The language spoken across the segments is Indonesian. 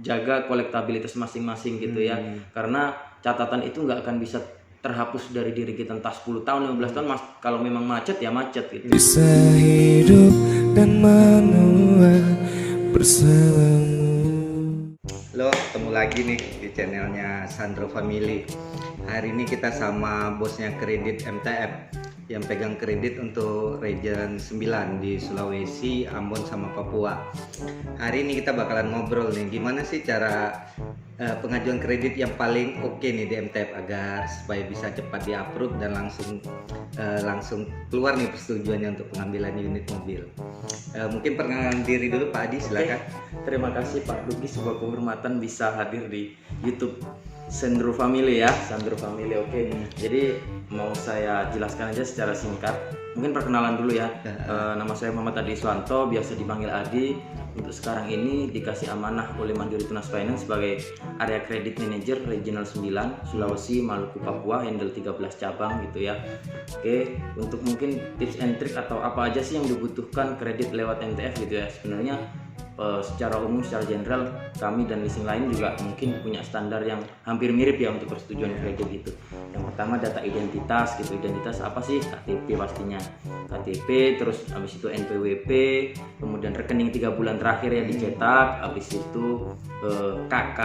jaga kolektabilitas masing-masing gitu ya. Karena catatan itu nggak akan bisa terhapus dari diri kita entah 10 tahun, 15 tahun, kalau memang macet ya macet gitu. Bisa hidup dan menua bersamamu. Halo, ketemu lagi nih di channelnya Sandro Family. Hari ini kita sama bosnya kredit MTF yang pegang kredit untuk Region 9 di Sulawesi, Ambon sama Papua. Hari ini kita bakalan ngobrol nih gimana sih cara pengajuan kredit yang paling oke nih di MTF agar supaya bisa cepat di-approve dan langsung keluar nih persetujuannya untuk pengambilan unit mobil. Mungkin perkenalan diri dulu Pak Adi, silakan. Terima kasih Pak Dugi, sebuah kehormatan bisa hadir di YouTube Sandro Family ya, Sandro Family. Oke. Jadi mau saya jelaskan aja secara singkat. Mungkin perkenalan dulu ya. Nama saya Muhammad Adi Iswanto, biasa dipanggil Adi. Untuk sekarang ini dikasih amanah oleh Mandiri Tunas Finance sebagai Area Credit Manager Regional 9 Sulawesi, Maluku, Papua, handle 13 cabang gitu ya. Oke, untuk mungkin tips and trick atau apa aja sih yang dibutuhkan kredit lewat MTF gitu ya. Sebenarnya secara umum, secara general, kami dan leasing lain juga mungkin punya standar yang hampir mirip ya untuk persetujuan kredit gitu. Yang pertama data identitas gitu. Identitas apa sih? KTP pastinya. KTP, terus habis itu NPWP, kemudian rekening 3 bulan terakhir ya dicetak, habis itu KK,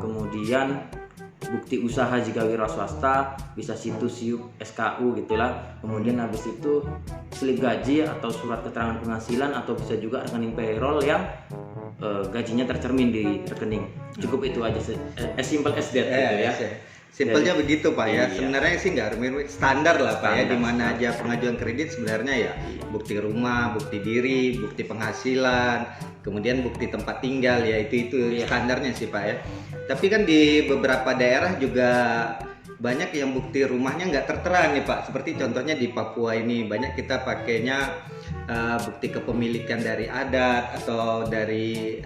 kemudian bukti usaha jika wira swasta, bisa situs SIUP, SKU gitulah. Kemudian habis itu slip gaji atau surat keterangan penghasilan, atau bisa juga rekening payroll yang gajinya tercermin di rekening. Cukup itu aja, as simple as that gitu ya. Simpelnya begitu Pak ya. Iya. Sebenarnya sih nggak standar lah Pak ya, Standar, di mana aja pengajuan kredit sebenarnya ya bukti rumah, bukti diri, bukti penghasilan, kemudian bukti tempat tinggal ya, itu standarnya sih Pak ya. Tapi kan di beberapa daerah juga banyak yang bukti rumahnya nggak tertera nih Pak. Seperti contohnya di Papua ini banyak kita pakainya bukti kepemilikan dari adat atau dari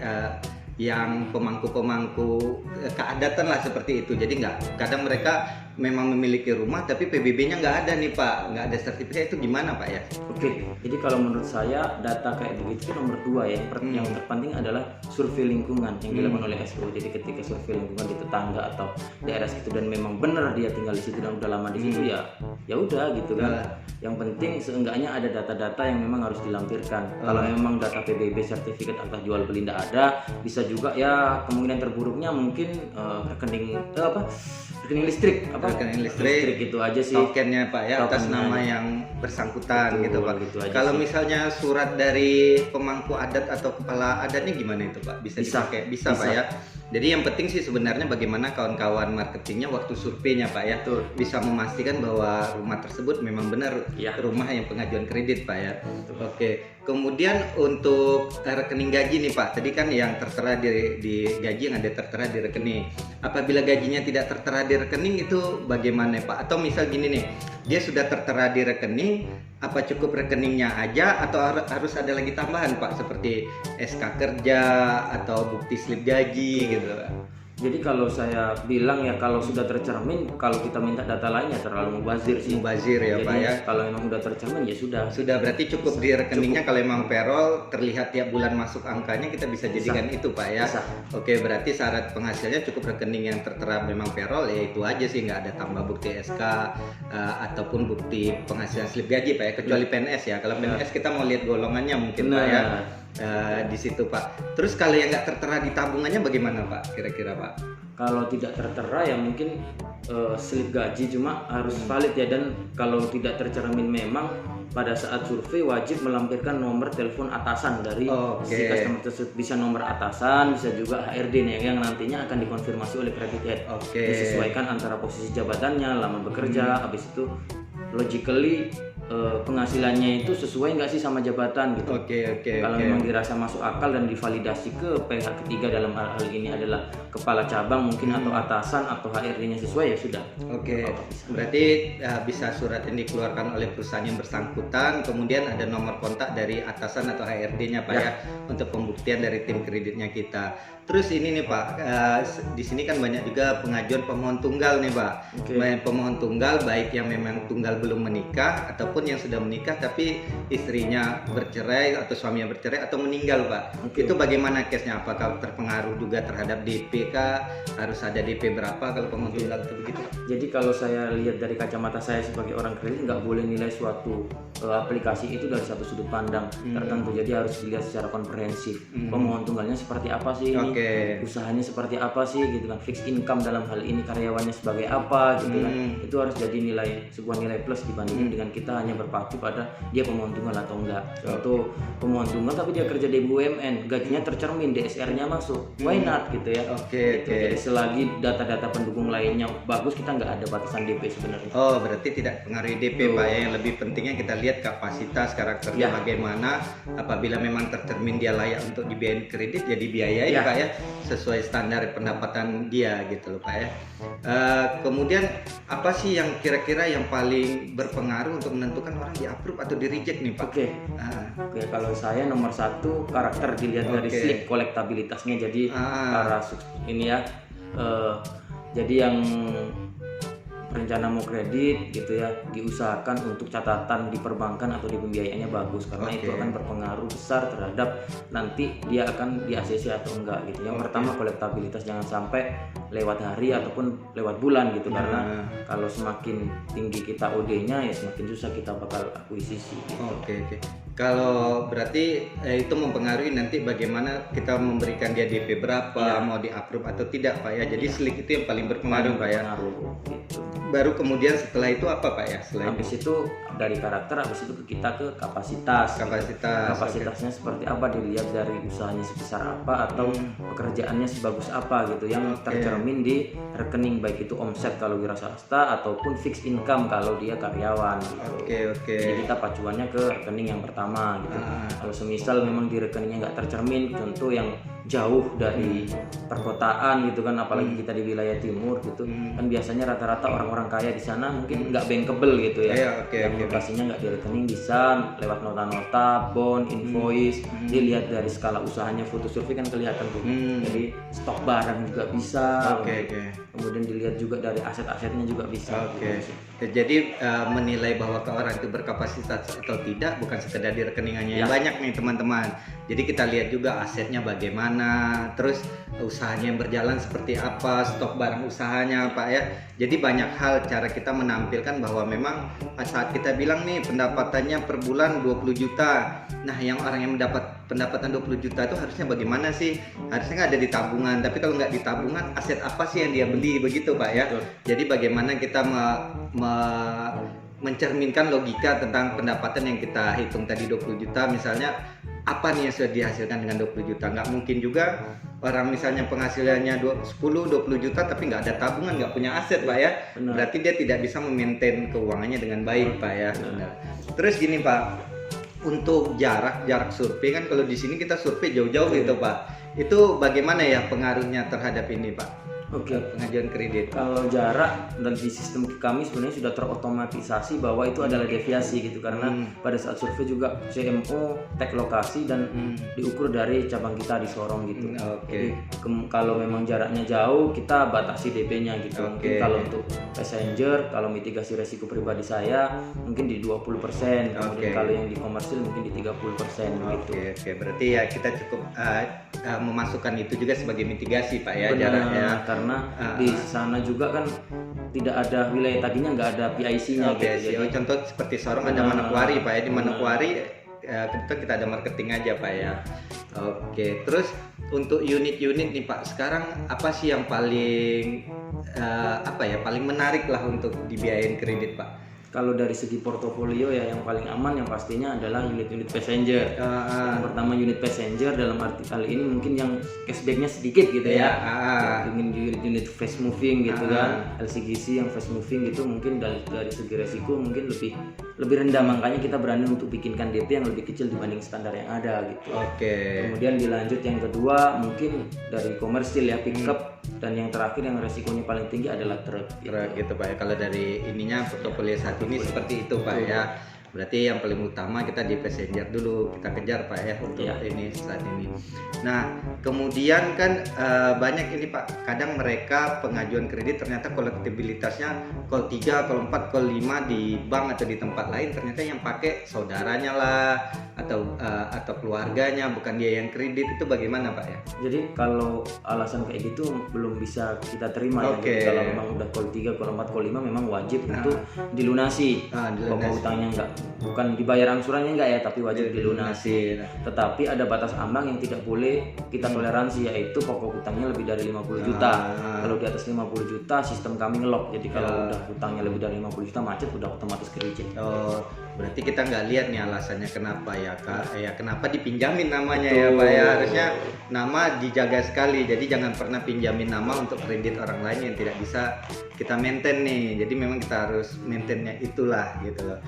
yang pemangku keadatan lah seperti itu. Jadi kadang mereka memang memiliki rumah tapi PBB-nya nggak ada nih Pak, nggak ada sertifikat. Itu gimana Pak ya? Oke, jadi kalau menurut saya data kayak begitu itu nomor 2 ya. Yang terpenting adalah survei lingkungan yang dilakukan oleh SO. Jadi ketika survei lingkungan di tetangga atau daerah situ dan memang benar dia tinggal di situ dan udah lama di situ ya udah gitu kan. Yang penting seenggaknya ada data-data yang memang harus dilampirkan. Kalau memang data PBB, sertifikat akta jual beli tidak ada, bisa juga ya kemungkinan terburuknya mungkin rekening listrik, Rekening listrik itu aja sih. Tokennya Pak ya, atas nama yang bersangkutan. Betul, gitu Pak. Gitu kalau misalnya surat dari pemangku adat atau kepala adatnya gimana itu Pak? Bisa dipakai? Bisa Pak ya. Jadi yang penting sih sebenarnya bagaimana kawan-kawan marketingnya waktu surveinya Pak ya, bisa memastikan bahwa rumah tersebut memang benar rumah yang pengajuan kredit Pak ya. Oke. Kemudian untuk rekening gaji nih Pak, tadi kan yang tertera di gaji yang ada tertera di rekening. Apabila gajinya tidak tertera di rekening itu bagaimana Pak? Atau misal gini nih, dia sudah tertera di rekening, apa cukup rekeningnya aja atau harus ada lagi tambahan Pak, seperti SK kerja atau bukti slip gaji gitu Pak? Jadi kalau saya bilang ya, kalau sudah tercermin, kalau kita minta data lainnya terlalu mubazir sih. Mubazir ya Pak ya. Kalau memang sudah tercermin ya sudah. Sudah berarti cukup di rekeningnya. Kalau memang payroll terlihat tiap bulan masuk angkanya, kita bisa jadikan itu Pak ya. Oke, berarti syarat penghasilnya cukup rekening yang tertera memang payroll, ya itu aja sih, nggak ada tambah bukti SK ataupun bukti penghasilan slip gaji Pak ya, kecuali PNS ya. Kalau PNS kita mau lihat golongannya mungkin Pak ya. Di situ Pak. Terus kalau yang nggak tertera di tabungannya bagaimana Pak kira-kira Pak? Kalau tidak tertera ya mungkin slip gaji cuma harus valid ya, dan kalau tidak tercermin memang pada saat survei wajib melampirkan nomor telepon atasan dari si customer tersebut. Bisa nomor atasan, bisa juga HRD nih yang nantinya akan dikonfirmasi oleh credit head. Disesuaikan antara posisi jabatannya, lama bekerja, habis itu logically penghasilannya itu sesuai nggak sih sama jabatan gitu. Kalau memang dirasa masuk akal dan divalidasi ke pihak ketiga, dalam hal ini adalah kepala cabang mungkin atau atasan atau HRD-nya sesuai, ya sudah. Berarti bisa surat yang dikeluarkan oleh perusahaan yang bersangkutan, kemudian ada nomor kontak dari atasan atau HRD-nya Pak ya, untuk pembuktian dari tim kreditnya kita. Terus ini nih Pak, di sini kan banyak juga pengajuan pemohon tunggal nih Pak. Pemohon tunggal baik yang memang tunggal belum menikah ataupun yang sudah menikah tapi istrinya bercerai atau suaminya bercerai atau meninggal Pak. Itu bagaimana case-nya? Apakah terpengaruh juga terhadap DP kah? Harus ada DP berapa kalau pemohon tunggal itu begitu? Jadi kalau saya lihat dari kacamata saya sebagai orang kredit, nggak boleh nilai suatu aplikasi itu dari satu sudut pandang tertentu. Jadi harus dilihat secara komprehensif. Pemohon tunggalnya seperti apa sih ini? Usahanya seperti apa sih gitu kan? Fixed income dalam hal ini karyawannya sebagai apa gitu kan? Itu harus jadi sebuah nilai plus dibandingin dengan kita hanya berpacu pada dia pemohon tunggal atau enggak. Contoh pemohon tunggal tapi dia kerja di BUMN, gajinya tercermin, DSR-nya masuk, why not gitu ya? Jadi selagi data-data pendukung lainnya bagus, kita nggak ada batasan DP sebenarnya. Oh, berarti tidak pengaruhi DP Pak ya. Yang lebih pentingnya kita lihat kapasitas, karakternya bagaimana. Apabila memang tercermin dia layak untuk dibiayain kredit, ya dibiayai Pak ya, sesuai standar pendapatan dia gitu loh Pak ya. Kemudian apa sih yang kira-kira yang paling berpengaruh untuk menentukan orang di approve atau di reject nih Pak? Oke, kalau saya nomor satu karakter dilihat dari slip kolektabilitasnya. Jadi ini ya, jadi yang rencana mau kredit gitu ya, diusahakan untuk catatan di perbankan atau di pembiayaannya bagus, karena itu akan berpengaruh besar terhadap nanti dia akan di ACC atau enggak gitu. Yang pertama kolektabilitas, jangan sampai lewat hari ataupun lewat bulan gitu, karena kalau semakin tinggi kita OD-nya ya semakin susah kita bakal akuisisi gitu. Kalau berarti itu mempengaruhi nanti bagaimana kita memberikan dia DP berapa, mau di approve atau tidak Pak ya. Jadi slip itu yang paling berpengaruh Pak ya. Gitu. Baru kemudian setelah itu apa Pak ya? Habis itu dari karakter, habis itu kita ke kapasitas. Kapasitasnya seperti apa, dilihat dari usahanya sebesar apa atau pekerjaannya sebagus apa gitu, yang tercermin di rekening, baik itu omset kalau wira swasta ataupun fixed income kalau dia karyawan gitu. Jadi kita pacuannya ke rekening yang pertama gitu. Kalau semisal memang di rekeningnya nggak tercermin, contoh yang jauh dari perkotaan gitu kan, apalagi kita di wilayah timur gitu kan, biasanya rata-rata orang-orang kaya di sana mungkin nggak bankable gitu ya. Yang lokasinya nggak di rekening, bisa lewat nota-nota, bond, invoice. Dilihat dari skala usahanya, foto survei kan kelihatan tuh. Jadi stok barang juga bisa. Kemudian dilihat juga dari aset-asetnya juga bisa. Jadi menilai bahwa orang itu berkapasitas atau tidak bukan sekedar di rekeningannya yang banyak nih teman-teman. Jadi kita lihat juga asetnya bagaimana, terus usahanya yang berjalan seperti apa, stok barang usahanya Pak ya. Jadi banyak hal cara kita menampilkan bahwa memang saat kita bilang nih pendapatannya per bulan 20 juta. Nah, yang orang yang mendapat pendapatan 20 juta itu harusnya bagaimana sih? Harusnya nggak ada di tabungan, tapi kalau nggak di tabungan, aset apa sih yang dia beli, begitu Pak ya? Jadi bagaimana kita mencerminkan logika tentang pendapatan yang kita hitung tadi 20 juta, misalnya apa nih yang sudah dihasilkan dengan 20 juta. Nggak mungkin juga orang misalnya penghasilannya 10-20 juta tapi nggak ada tabungan, nggak punya aset Pak ya. Berarti dia tidak bisa memaintain keuangannya dengan baik Pak ya. Terus gini Pak, untuk jarak survei kan, kalau di sini kita survei jauh-jauh gitu Pak, itu bagaimana ya pengaruhnya terhadap ini Pak? Pengajuan kredit. Kalau jarak dan di sistem kami sebenarnya sudah terotomatisasi bahwa itu adalah deviasi gitu, karena pada saat survei juga CMO tag lokasi dan diukur dari cabang kita di Sorong gitu. Jadi kalau memang jaraknya jauh kita batasi DP-nya gitu. Mungkin kalau untuk passenger, kalau mitigasi resiko pribadi saya mungkin di 20%, kemudian kalau yang di komersil mungkin di 30% gitu. Berarti ya kita cukup memasukkan itu juga sebagai mitigasi Pak ya, jaraknya. Karena di sana juga kan tidak ada wilayah tadinya, nggak ada PIC-nya gitu. Jadi contoh seperti Sorong ada Manokwari Pak ya, di Manokwari kebetulan kita ada marketing aja Pak ya. Terus untuk unit-unit nih Pak, sekarang apa sih yang paling paling menarik lah untuk dibiayain kredit Pak? Kalau dari segi portofolio ya yang paling aman yang pastinya adalah unit-unit passenger. Yang pertama unit passenger dalam arti kali ini mungkin yang cashbacknya sedikit gitu ya. Ingin unit fast moving gitu kan, LCGC yang fast moving gitu mungkin dari segi resiko mungkin lebih rendah, makanya kita berani untuk bikinkan DP yang lebih kecil dibanding standar yang ada gitu. Kemudian dilanjut yang kedua mungkin dari komersil ya, pickup, dan yang terakhir yang resikonya paling tinggi adalah truk gitu Pak ya. Kalau dari ininya portofolio saat ini seperti itu Pak ya. Berarti yang paling utama kita di passenger dulu kita kejar Pak ya untuk ini saat ini. Nah kemudian kan banyak ini Pak, kadang mereka pengajuan kredit ternyata kolektibilitasnya call 3, call 4, call 5 di bank atau di tempat lain, ternyata yang pakai saudaranya lah atau keluarganya, bukan dia yang kredit. Itu bagaimana Pak ya? Jadi kalau alasan kayak gitu belum bisa kita terima ya. Jadi kalau memang udah call 3, call 4, call 5 memang wajib untuk dilunasi. Pokok utangnya bukan dibayar angsurannya enggak ya, tapi wajib dilunasi. Tetapi ada batas ambang yang tidak boleh kita toleransi, yaitu pokok utangnya lebih dari 50 juta. Kalau di atas 50 juta sistem kami ngelok. Jadi kalau udah utangnya lebih dari 50 juta macet, udah otomatis ke reject. Berarti kita nggak lihat nih alasannya kenapa ya Kak, ya kenapa dipinjamin namanya ya Pak ya, harusnya nama dijaga sekali. Jadi jangan pernah pinjamin nama untuk kredit orang lain yang tidak bisa kita maintain nih. Jadi memang kita harus maintainnya itulah gitu loh.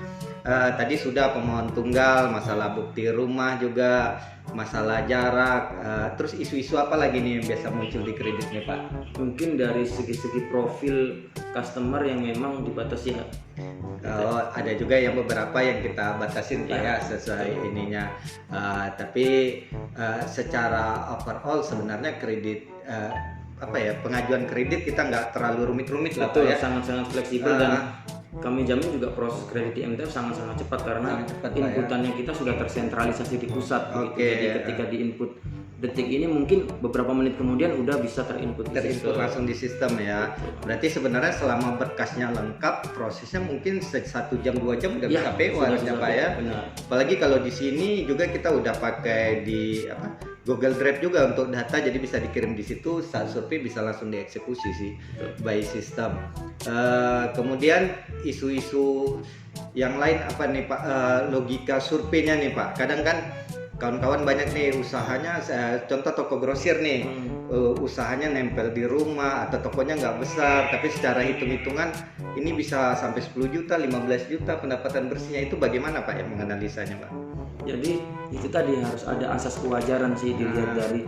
Tadi sudah pemohon tunggal, masalah bukti rumah juga, masalah jarak, terus isu-isu apa lagi nih yang biasa muncul di kredit nih Pak? Mungkin dari segi-segi profil customer yang memang dibatasi. Ada juga yang beberapa yang kita batasin Pak ya sesuai ininya. Tapi secara overall sebenarnya kredit pengajuan kredit kita nggak terlalu rumit-rumit lah Pak ya. Sangat-sangat fleksibel dan kami jamin juga proses kredit di MTF sangat-sangat cepat karena inputannya kita sudah tersentralisasi di pusat. Jadi ketika di input detik ini mungkin beberapa menit kemudian udah bisa terinput langsung di sistem ya. Berarti sebenarnya selama berkasnya lengkap, prosesnya mungkin 1 jam 2 jam udah bisa PO harusnya Pak ya. Benar. Apalagi kalau di sini juga kita udah pakai di Google Drive juga untuk data, jadi bisa dikirim di situ, saat survei bisa langsung dieksekusi sih by system. Kemudian isu-isu yang lain apa nih Pak, logika surveinya nih Pak. Kadang kan kawan-kawan banyak nih usahanya, contoh toko grosir nih, usahanya nempel di rumah atau tokonya nggak besar, tapi secara hitung-hitungan ini bisa sampai 10 juta, 15 juta pendapatan bersihnya. Itu bagaimana Pak yang menganalisanya Pak? Jadi itu tadi harus ada asas kewajaran sih, dilihat dari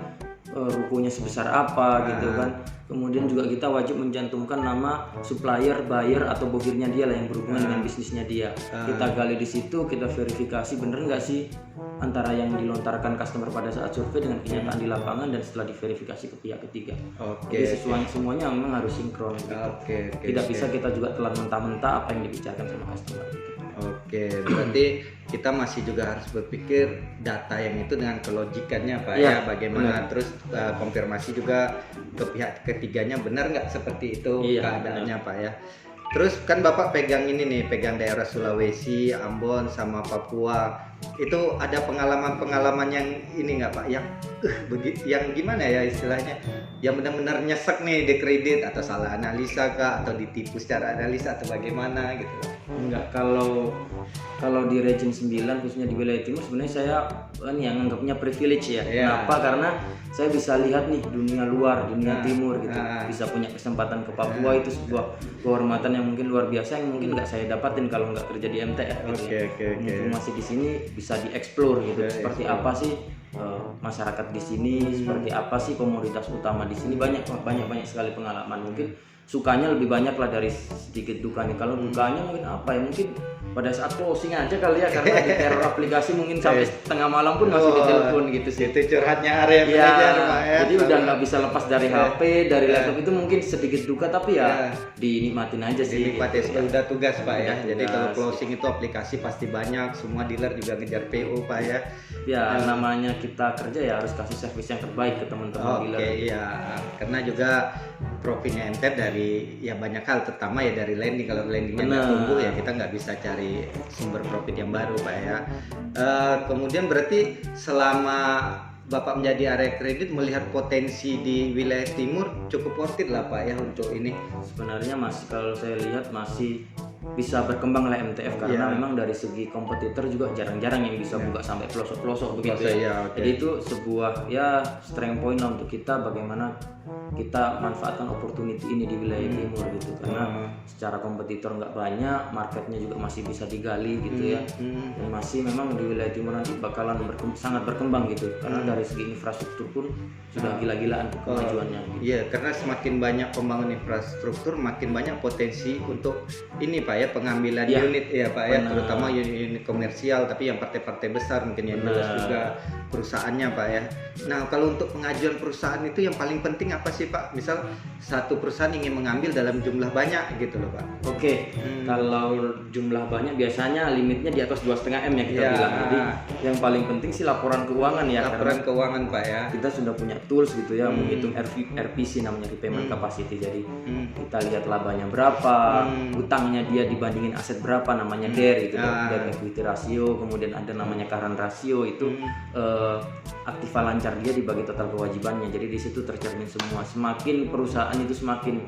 rukunya sebesar apa gitu kan. Kemudian juga kita wajib mencantumkan nama supplier, buyer atau bogirnya dia lah yang berhubungan dengan bisnisnya dia. Kita gali di situ, kita verifikasi bener nggak sih antara yang dilontarkan customer pada saat survei dengan kenyataan di lapangan, dan setelah diverifikasi ke pihak ketiga. Jadi semuanya memang harus sinkron gitu. Tidak bisa kita juga telan mentah-mentah apa yang dibicarakan sama customer gitu. Berarti kita masih juga harus berpikir data yang itu dengan kelogikannya Pak ya, bagaimana terus konfirmasi juga ke pihak ketiganya benar nggak seperti itu keadaannya Pak ya. Terus kan Bapak pegang ini nih, pegang daerah Sulawesi, Ambon sama Papua. Itu ada pengalaman-pengalaman yang ini nggak Pak, yang gimana ya istilahnya, yang benar-benar nyesek nih di kredit, atau salah analisa kah, atau ditipu secara analisa, atau bagaimana gitu? Enggak, kalau di Region 9 khususnya di wilayah timur sebenarnya saya yang anggapnya privilege ya. Kenapa? Karena saya bisa lihat nih dunia luar, dunia timur gitu. Bisa punya kesempatan ke Papua, itu sebuah kehormatan yang mungkin luar biasa, yang mungkin nggak saya dapatin kalau nggak kerja di MTF gitu. Mumpung masih di sini bisa dieksplor gitu. Seperti apa sih masyarakat di sini, seperti apa sih komoditas utama di sini, banyak sekali pengalaman. Mungkin sukanya lebih banyak lah dari sedikit dukanya. Kalau dukanya mungkin apa ya, mungkin pada saat closing aja kali ya, karena di teror aplikasi mungkin sampai tengah malam pun masih ditelepon gitu sih. Itu curhatnya area manajer Pak ya. Jadi udah nggak bisa lepas dari HP, dari laptop. Itu mungkin sedikit duka, tapi ya dinikmatin aja sih. Dinikmatin gitu. udah tugas Pak ya. Jadi tugas. kalau closing itu aplikasi pasti banyak, semua dealer juga ngejar PO Pak ya. Ya namanya kita kerja ya harus kasih servis yang terbaik ke teman-teman dealer. Iya. Karena juga profitnya ente dari ya banyak hal, terutama ya dari lending. Kalau lendingnya nggak tumbuh ya kita nggak bisa cari sumber profit yang baru Pak ya. Kemudian berarti selama Bapak menjadi area kredit, melihat potensi di wilayah timur cukup worth it lah Pak ya untuk ini. Sebenarnya kalau saya lihat masih bisa berkembang lah MTF, karena memang dari segi kompetitor juga jarang-jarang yang bisa buka sampai pelosok-pelosok begitu ya. Jadi itu sebuah strength point lah untuk kita, bagaimana kita manfaatkan opportunity ini di wilayah timur gitu, karena secara kompetitor nggak banyak, marketnya juga masih bisa digali gitu ya, dan masih memang di wilayah timur nanti bakalan sangat berkembang gitu, karena dari segi infrastruktur pun sudah gila-gilaan kemajuannya gitu. Iya, karena semakin banyak pembangun infrastruktur, makin banyak potensi untuk ini Pak Pak ya, pengambilan Ya, unit ya Pak ya, benar. terutama unit komersial, tapi yang partai-partai besar mungkin yang jelas Benar. juga perusahaannya Pak ya. Nah kalau untuk pengajuan perusahaan itu yang paling penting apa sih Pak? Misal satu perusahaan ingin mengambil dalam jumlah banyak gitu loh Pak. Oke, kalau jumlah banyak biasanya limitnya di atas 2,5 M ya kita Ya. bilang. Jadi yang paling penting sih laporan keuangan ya. Laporan karena keuangan Pak ya. kita sudah punya tools gitu ya, menghitung RPC namanya, repayment capacity. Jadi kita lihat labanya berapa, utangnya dia dibandingin aset berapa, namanya DER gitu kan, debt equity ratio, kemudian ada namanya current ratio, itu aktiva lancar dia dibagi total kewajibannya. Jadi di situ tercermin semua. Semakin perusahaan itu semakin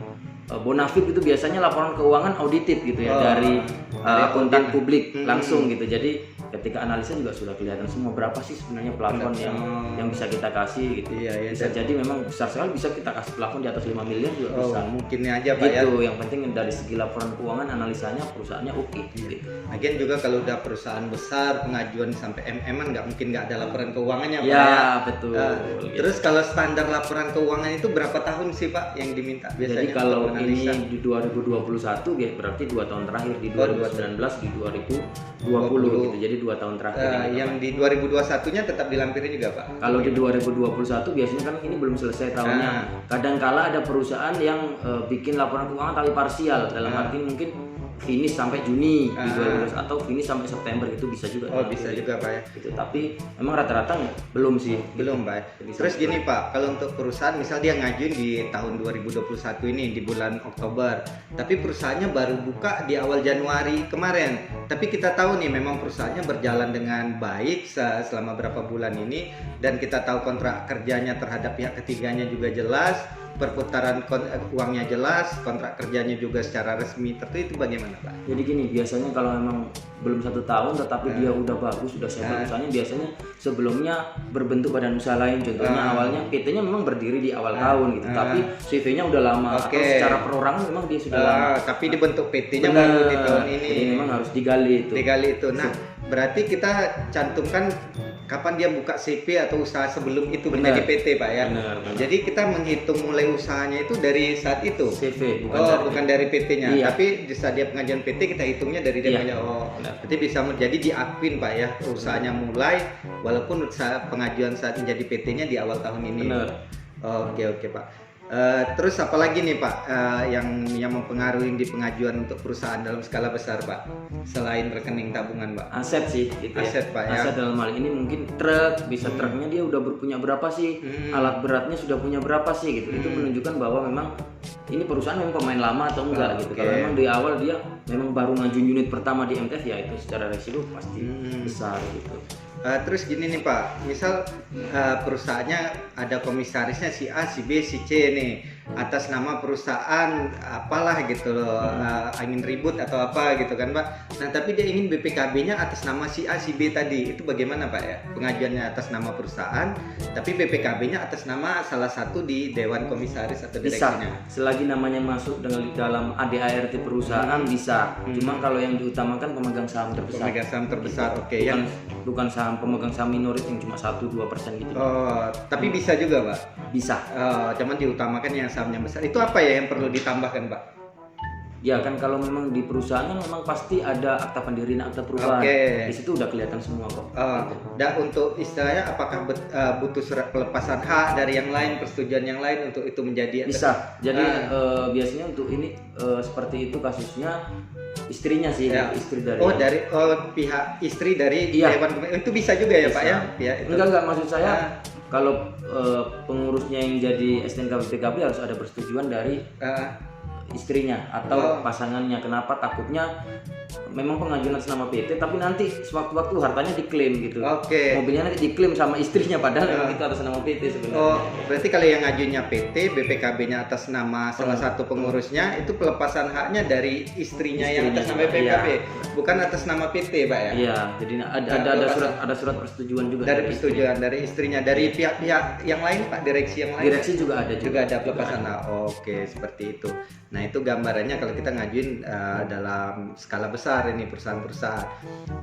bonafit itu biasanya laporan keuangan audited gitu ya, dari akuntan publik langsung gitu. Jadi ketika analisa juga sudah kelihatan semua berapa sih sebenarnya plafon yang bisa kita kasih gitu. Iya, Bisa jadi memang besar sekali, bisa kita kasih plafon di atas 5 miliar juga bisa. Mungkin aja Pak ya. Gitu, yang penting dari segi laporan keuangan analisanya perusahaannya oke gitu. Lagian juga kalau udah perusahaan besar pengajuan sampai MM-an nggak mungkin nggak ada laporan keuangannya Pak Ya, ya. betul. Gitu. Terus kalau standar laporan keuangan itu berapa tahun sih Pak yang diminta biasanya? Jadi kalau untuk analisa? ini di 2021 ya berarti 2 tahun terakhir, di 2019 di 2020 gitu. Jadi 2 tahun terakhir. ini. yang di 2021-nya tetap dilampirin juga Pak? Kalau di 2021 biasanya kan ini belum selesai tahunnya. Kadangkala ada perusahaan yang bikin laporan keuangan tapi parsial, dalam arti mungkin finish sampai Juni di 2020 atau finish sampai September, itu bisa juga. Oh bisa juga Pak ya. Gitu. Tapi memang rata-rata belum sih. Belum Pak. Terus gini Pak, kalau untuk perusahaan misal dia ngajuin di tahun 2021 ini di bulan Oktober, tapi perusahaannya baru buka di awal Januari kemarin. Tapi kita tahu nih memang perusahaannya berjalan dengan baik selama berapa bulan ini, dan kita tahu kontrak kerjanya terhadap pihak ketiganya juga jelas, perputaran uangnya jelas, kontrak kerjanya juga secara resmi tertentu, itu bagaimana Pak? Jadi gini, biasanya kalau memang belum 1 tahun tetapi dia udah bagus, sudah settle usahanya, biasanya sebelumnya berbentuk badan usaha lain. Contohnya awalnya PT-nya memang berdiri di awal tahun gitu, tapi CV-nya udah lama, atau secara perorangan memang dia sudah lama. Tapi dibentuk PT-nya baru di tahun ini. Jadi memang harus digali itu. Nah, berarti kita cantumkan kapan dia buka CV atau usaha sebelum itu menjadi PT Pak ya. Benar. Jadi kita menghitung mulai usahanya itu dari saat itu. CV Bukan dari PT-nya, Iya. tapi di saat dia pengajuan PT kita hitungnya dari dia punya. Berarti bisa menjadi diakuin Pak ya, usahanya mulai walaupun usaha pengajuan saat menjadi PT-nya di awal tahun ini. Benar. Oke Pak. Terus apa lagi nih Pak yang mempengaruhi di pengajuan untuk perusahaan dalam skala besar Pak, selain rekening tabungan Pak? Aset sih gitu Aset, ya. Pak, ya. Aset dalam hal ini mungkin truk, bisa truknya dia udah punya berapa sih, alat beratnya sudah punya berapa sih gitu. Itu menunjukkan bahwa memang ini perusahaan memang pemain lama atau enggak gitu. Kalau memang di awal dia memang baru ngajuin unit pertama di MTF, ya itu secara resiko pasti besar gitu. Terus gini nih Pak, misal perusahaannya ada komisarisnya si A, si B, si C nih, atas nama perusahaan apalah gitu loh, ingin ribut atau apa gitu kan Pak. Nah tapi dia ingin BPKB-nya atas nama si A, si B tadi, itu bagaimana Pak ya? Pengajuannya atas nama perusahaan, tapi BPKB-nya atas nama salah satu di Dewan Komisaris atau direksinya. Bisa, selagi namanya masuk dalam ADART perusahaan bisa. Cuma kalau yang diutamakan pemegang saham terbesar. Pemegang saham terbesar, oke. Bukan saham pemegang saham minorit yang cuma 1-2% gitu. Tapi bisa juga Pak? Bisa. Cuman diutamakan yang sahamnya besar. Itu apa ya yang perlu ditambahkan Pak? Ya kan kalau memang di perusahaan kan memang pasti ada akta pendirian, akta perubahan. Di situ udah kelihatan semua kok. Dan untuk istilahnya apakah butuh surat pelepasan hak dari yang lain, persetujuan yang lain untuk itu menjadi? Bisa. Jadi biasanya untuk ini seperti itu kasusnya istrinya sih, istri dari. Dari pihak istri dari Dewan Komisaris itu bisa juga ya Pak ya? Enggak maksud saya kalau pengurusnya yang jadi STNK BPKB harus ada persetujuan dari istrinya atau pasangannya. Kenapa? Takutnya memang pengajuan atas nama PT tapi nanti sewaktu-waktu hartanya diklaim gitu. Mobilnya nanti diklaim sama istrinya padahal itu atas nama PT sebenarnya. Berarti kalau yang ngajunya PT, BPKB-nya atas nama salah satu pengurusnya, itu pelepasan haknya dari istrinya yang atas nama BPKB, bukan atas nama PT Pak ya? Iya, jadi ada surat persetujuan juga dari persetujuan dari istrinya, dari pihak-pihak yang lain Pak, direksi yang lain. Direksi juga ada pelepasan hak. Oke, seperti itu. Nah, itu gambarannya kalau kita ngajuin dalam skala besar ini perusahaan-perusahaan.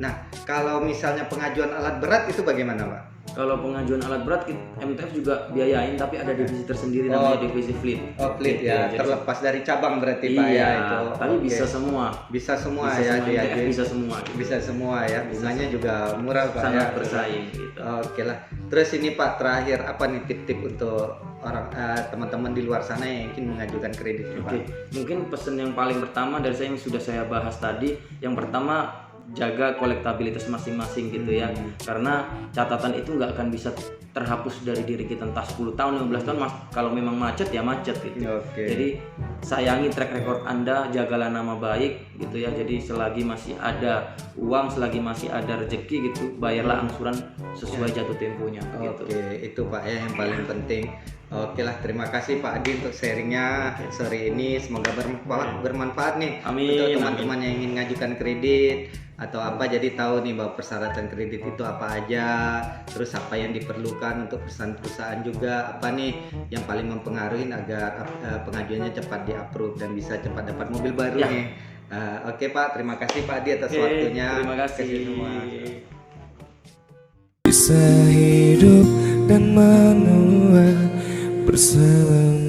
Nah, kalau misalnya pengajuan alat berat itu bagaimana Pak? Kalau pengajuan alat berat MTF juga biayain, tapi ada divisi tersendiri namanya divisi fleet. Oh, fleet Gitu, ya, jadi- terlepas dari cabang berarti Pak Iya, ya itu. tapi Oke. bisa semua. Bisa semua Bisa ya semua, dia. MTF bisa semua. Gitu. Bisa semua ya, bunganya juga murah Pak Sangat ya. bersaing gitu. Oke lah. Terus ini Pak terakhir apa nih tip-tip untuk orang teman-teman di luar sana yang ingin mengajukan kredit nih, Pak? Oke, mungkin pesan yang paling pertama dari saya yang sudah saya bahas tadi, yang pertama jaga kolektabilitas masing-masing gitu ya, karena catatan itu nggak akan bisa terhapus dari diri kita entah 10 tahun 15 tahun kalau memang macet ya macet gitu. Oke. Jadi sayangi track record Anda, jagalah nama baik gitu ya. Jadi selagi masih ada uang, selagi masih ada rezeki gitu, bayarlah angsuran sesuai jatuh temponya gitu. Oke, itu Pak ya yang paling penting. Oke lah, terima kasih Pak Adi untuk sharingnya sore ini. Semoga bermanfaat nih Amin, untuk teman-teman yang ingin ngajukan kredit atau apa. Jadi tahu nih bahwa persyaratan kredit itu apa aja, terus apa yang diperlukan untuk perusahaan juga, apa nih yang paling mempengaruhi agar pengajuannya cepat di-approve dan bisa cepat dapat mobil baru Ya. nih. Oke Pak, terima kasih Pak Adi atas Oke, waktunya. terima kasih semua. Bisa hidup dan menua bersamamu.